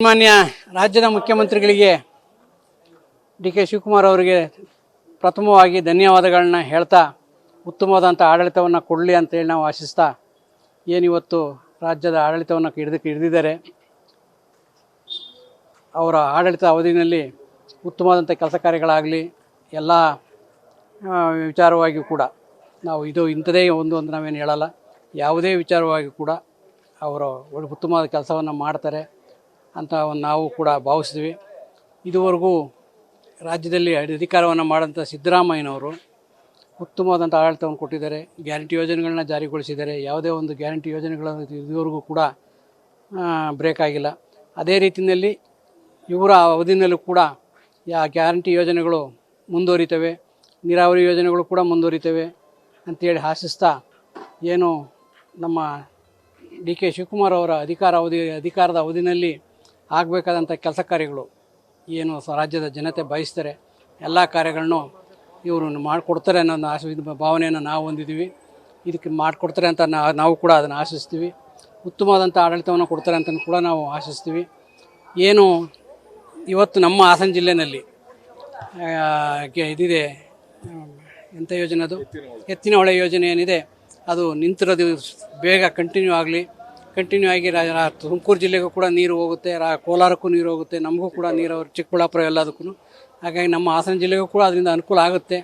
ಮಾನ್ಯ ರಾಜ್ಯದ ಮುಖ್ಯಮಂತ್ರಿಗಳಿಗೆ ಡಿ ಕೆ ಶಿವಕುಮಾರ್ ಅವರಿಗೆ ಪ್ರಥಮವಾಗಿ ಧನ್ಯವಾದಗಳನ್ನ ಹೇಳ್ತಾ ಉತ್ತಮವಾದಂಥ ಆಡಳಿತವನ್ನು ಕೊಡಲಿ ಅಂತೇಳಿ ನಾವು ಆಶಿಸ್ತಾ ಏನಿವತ್ತು ರಾಜ್ಯದ ಆಡಳಿತವನ್ನು ಹಿಡಿದಿದ್ದಾರೆ. ಅವರ ಆಡಳಿತ ಅವಧಿಯಲ್ಲಿ ಉತ್ತಮವಾದಂಥ ಕೆಲಸ ಕಾರ್ಯಗಳಾಗಲಿ ಎಲ್ಲ ವಿಚಾರವಾಗಿಯೂ ಕೂಡ ನಾವು ಇದು ಇಂಥದೇ ಒಂದು ನಾವೇನು ಹೇಳಲ್ಲ, ಯಾವುದೇ ವಿಚಾರವಾಗಿ ಕೂಡ ಅವರು ಉತ್ತಮವಾದ ಕೆಲಸವನ್ನು ಮಾಡ್ತಾರೆ ಅಂತ ನಾವು ಕೂಡ ಭಾವಿಸ್ತೀವಿ. ಇದುವರೆಗೂ ರಾಜ್ಯದಲ್ಲಿ ಅಧಿಕಾರವನ್ನು ಮಾಡೋಂಥ ಸಿದ್ದರಾಮಯ್ಯನವರು ಉತ್ತಮವಾದಂಥ ಆಡಳಿತವನ್ನು ಕೊಟ್ಟಿದ್ದಾರೆ. ಗ್ಯಾರಂಟಿ ಯೋಜನೆಗಳನ್ನ ಜಾರಿಗೊಳಿಸಿದ್ದಾರೆ. ಯಾವುದೇ ಒಂದು ಗ್ಯಾರಂಟಿ ಯೋಜನೆಗಳನ್ನು ಇದುವರೆಗೂ ಕೂಡ ಬ್ರೇಕ್ ಆಗಿಲ್ಲ. ಅದೇ ರೀತಿಯಲ್ಲಿ ಇವರ ಅವಧಿನಲ್ಲೂ ಕೂಡ ಗ್ಯಾರಂಟಿ ಯೋಜನೆಗಳು ಮುಂದುವರಿತವೆ, ನೀರಾವರಿ ಯೋಜನೆಗಳು ಕೂಡ ಮುಂದುವರಿತವೆ ಅಂಥೇಳಿ ಆಶಿಸ್ತಾ ಏನು ನಮ್ಮ ಡಿ ಕೆ ಶಿವಕುಮಾರ್ ಅವರ ಅಧಿಕಾರದ ಅವಧಿನಲ್ಲಿ ಆಗಬೇಕಾದಂಥ ಕೆಲಸ ಕಾರ್ಯಗಳು ಏನು ರಾಜ್ಯದ ಜನತೆ ಬಯಸ್ತಾರೆ ಎಲ್ಲ ಕಾರ್ಯಗಳನ್ನು ಇವರು ಮಾಡಿಕೊಡ್ತಾರೆ ಅನ್ನೋ ಭಾವನೆಯನ್ನು ನಾವು ಹೊಂದಿದ್ದೀವಿ. ಇದಕ್ಕೆ ಮಾಡಿಕೊಡ್ತಾರೆ ಅಂತ ನಾವು ಕೂಡ ಅದನ್ನು ಆಶಿಸ್ತೀವಿ. ಉತ್ತಮವಾದಂಥ ಆಡಳಿತವನ್ನು ಕೊಡ್ತಾರೆ ಅಂತ ಕೂಡ ನಾವು ಆಶಿಸ್ತೀವಿ. ಏನು ಇವತ್ತು ನಮ್ಮ ಹಾಸನ ಜಿಲ್ಲೆಯಲ್ಲಿ ಇದಿದೆ, ಎಂಥ ಯೋಜನೆ ಅದು, ಎತ್ತಿನ ಹೊಳೆ ಯೋಜನೆ ಏನಿದೆ ಅದು ನಿಂತಿರೋದು ಬೇಗ ಕಂಟಿನ್ಯೂ ಆಗಿ ತುಮಕೂರು ಜಿಲ್ಲೆಗೂ ಕೂಡ ನೀರು ಹೋಗುತ್ತೆ, ಕೋಲಾರಕ್ಕೂ ನೀರು ಹೋಗುತ್ತೆ, ನಮಗೂ ಕೂಡ ನೀರು ಚಿಕ್ಕಬಳ್ಳಾಪುರ ಎಲ್ಲದಕ್ಕೂ. ಹಾಗಾಗಿ ನಮ್ಮ ಹಾಸನ ಜಿಲ್ಲೆಗೂ ಕೂಡ ಅದರಿಂದ ಅನುಕೂಲ ಆಗುತ್ತೆ.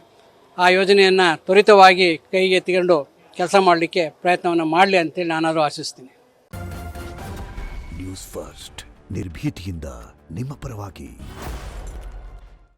ಆ ಯೋಜನೆಯನ್ನು ತ್ವರಿತವಾಗಿ ಕೈಗೆ ಎತ್ತಿಕೊಂಡು ಕೆಲಸ ಮಾಡಲಿಕ್ಕೆ ಪ್ರಯತ್ನವನ್ನು ಮಾಡಲಿ ಅಂತೇಳಿ ನಾನಾದರೂ ಆಶಿಸ್ತೀನಿ. ನ್ಯೂಸ್ ಫಸ್ಟ್ ನಿರ್ಭೀತಿಯಿಂದ ನಿಮ್ಮ ಪರವಾಗಿ.